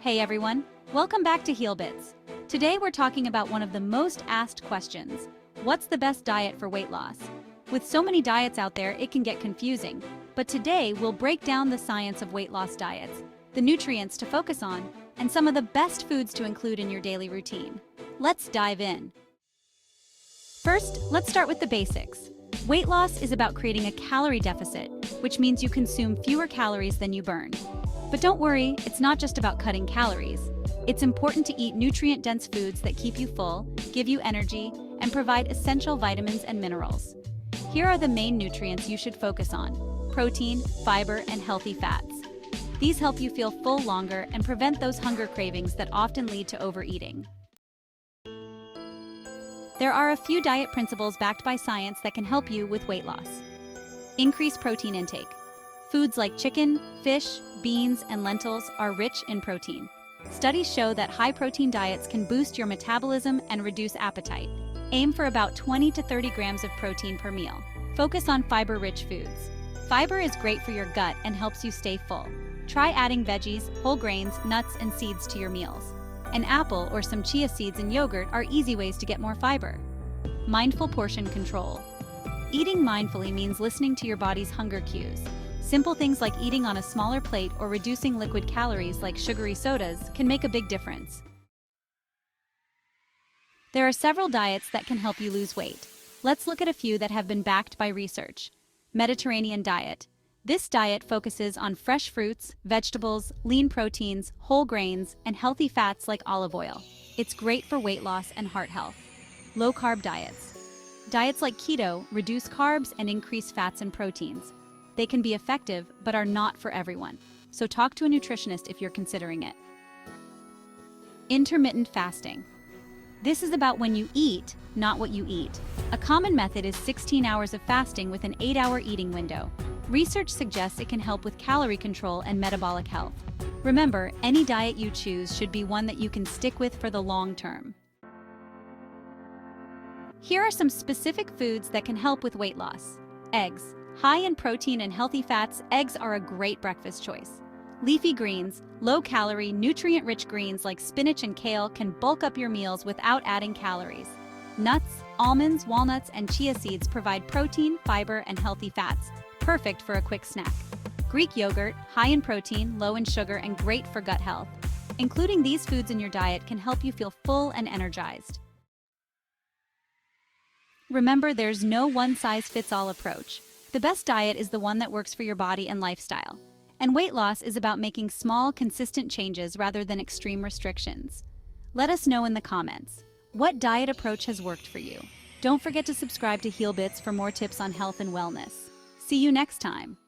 Hey everyone, welcome back to HealBits. Today we're talking about one of the most asked questions. What's the best diet for weight loss? With so many diets out there, it can get confusing. But today we'll break down the science of weight loss diets, the nutrients to focus on, and some of the best foods to include in your daily routine. Let's dive in. First, let's start with the basics. Weight loss is about creating a calorie deficit, which means you consume fewer calories than you burn. But don't worry, it's not just about cutting calories. It's important to eat nutrient-dense foods that keep you full, give you energy, and provide essential vitamins and minerals. Here are the main nutrients you should focus on: protein, fiber, and healthy fats. These help you feel full longer and prevent those hunger cravings that often lead to overeating. There are a few diet principles backed by science that can help you with weight loss. Increase protein intake. Foods like chicken, fish, beans, and lentils are rich in protein. Studies show that high-protein diets can boost your metabolism and reduce appetite. Aim for about 20 to 30 grams of protein per meal. Focus on fiber-rich foods. Fiber is great for your gut and helps you stay full. Try adding veggies, whole grains, nuts, and seeds to your meals. An apple or some chia seeds in yogurt are easy ways to get more fiber. Mindful portion control. Eating mindfully means listening to your body's hunger cues. Simple things like eating on a smaller plate or reducing liquid calories like sugary sodas can make a big difference. There are several diets that can help you lose weight. Let's look at a few that have been backed by research. Mediterranean diet. This diet focuses on fresh fruits, vegetables, lean proteins, whole grains, and healthy fats like olive oil. It's great for weight loss and heart health. Low-carb diets. Diets like keto reduce carbs and increase fats and proteins. They can be effective, but are not for everyone. So talk to a nutritionist if you're considering it. Intermittent fasting. This is about when you eat, not what you eat. A common method is 16 hours of fasting with an 8-hour eating window. Research suggests it can help with calorie control and metabolic health. Remember, any diet you choose should be one that you can stick with for the long term. Here are some specific foods that can help with weight loss. Eggs. High in protein and healthy fats, eggs are a great breakfast choice. Leafy greens, low-calorie, nutrient-rich greens like spinach and kale can bulk up your meals without adding calories. Nuts, almonds, walnuts, and chia seeds provide protein, fiber, and healthy fats, perfect for a quick snack. Greek yogurt, high in protein, low in sugar, and great for gut health. Including these foods in your diet can help you feel full and energized. Remember, there's no one-size-fits-all approach. The best diet is the one that works for your body and lifestyle. And weight loss is about making small, consistent changes rather than extreme restrictions. Let us know in the comments, what diet approach has worked for you? Don't forget to subscribe to HealBits for more tips on health and wellness. See you next time.